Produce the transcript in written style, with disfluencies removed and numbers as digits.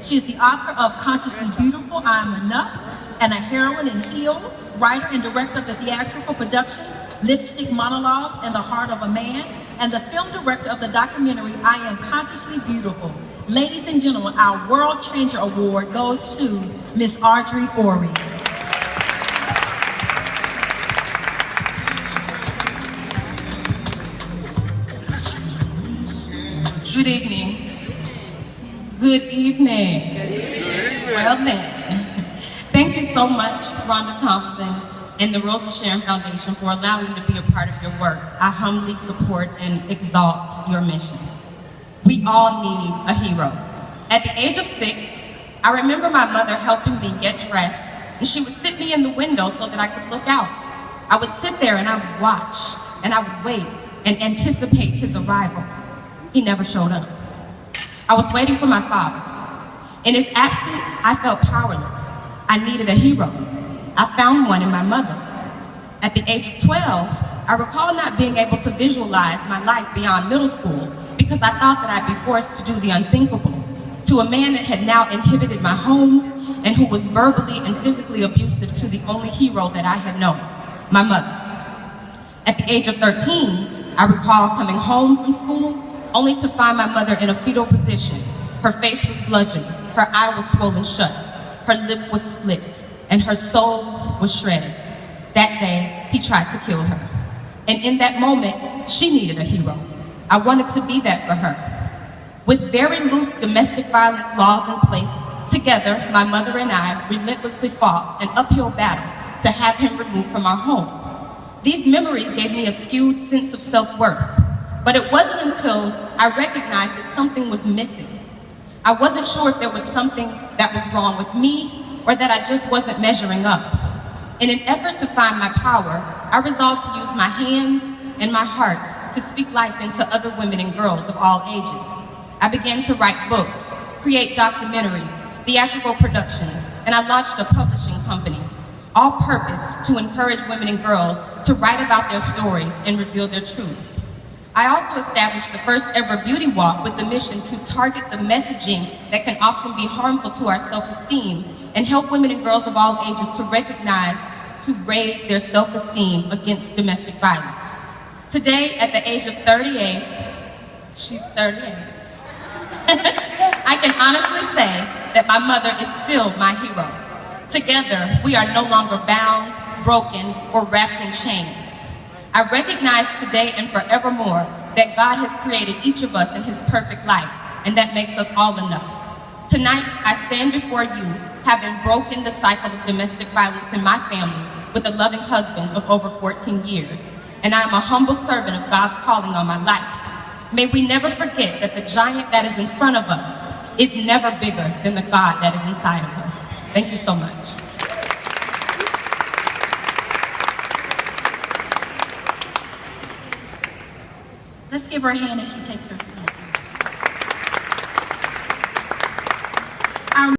She is the author of Consciously Beautiful, I Am Enough, and a heroine in heels, writer and director of the theatrical production Lipstick Monologues and the Heart of a Man, and the film director of the documentary I Am Consciously Beautiful. Ladies and gentlemen, our World Changer Award goes to Miss Ardre Orie. Good evening. Good evening. Good evening. Well then, thank you so much, Rhonda Thompson and the Rose of Sharon Foundation for allowing me to be a part of your work. I humbly support and exalt your mission. We all need a hero. At the age of 6, I remember my mother helping me get dressed, and she would sit me in the window so that I could look out. I would sit there and I would watch, and I would wait and anticipate his arrival. He never showed up. I was waiting for my father. In his absence, I felt powerless. I needed a hero. I found one in my mother. At the age of 12, I recall not being able to visualize my life beyond middle school because I thought that I'd be forced to do the unthinkable to a man that had now inhibited my home and who was verbally and physically abusive to the only hero that I had known, my mother. At the age of 13, I recall coming home from school only to find my mother in a fetal position. Her face was bludgeoned, her eye was swollen shut, her lip was split, and her soul was shredded. That day, he tried to kill her. And in that moment, she needed a hero. I wanted to be that for her. With very loose domestic violence laws in place, together, my mother and I relentlessly fought an uphill battle to have him removed from our home. These memories gave me a skewed sense of self-worth, but it wasn't until I recognized that something was missing. I wasn't sure if there was something that was wrong with me or that I just wasn't measuring up. In an effort to find my power, I resolved to use my hands and my heart to speak life into other women and girls of all ages. I began to write books, create documentaries, theatrical productions, and I launched a publishing company, all purposed to encourage women and girls to write about their stories and reveal their truths. I also established the first ever beauty walk with the mission to target the messaging that can often be harmful to our self-esteem and help women and girls of all ages to recognize, to raise their self-esteem against domestic violence. Today, at the age of 38, she's 38, I can honestly say that my mother is still my hero. Together, we are no longer bound, broken, or wrapped in chains. I recognize today and forevermore that God has created each of us in his perfect light, and that makes us all enough. Tonight, I stand before you, having broken the cycle of domestic violence in my family with a loving husband of over 14 years, and I am a humble servant of God's calling on my life. May we never forget that the giant that is in front of us is never bigger than the God that is inside of us. Thank you so much. Let's give her a hand as she takes her seat.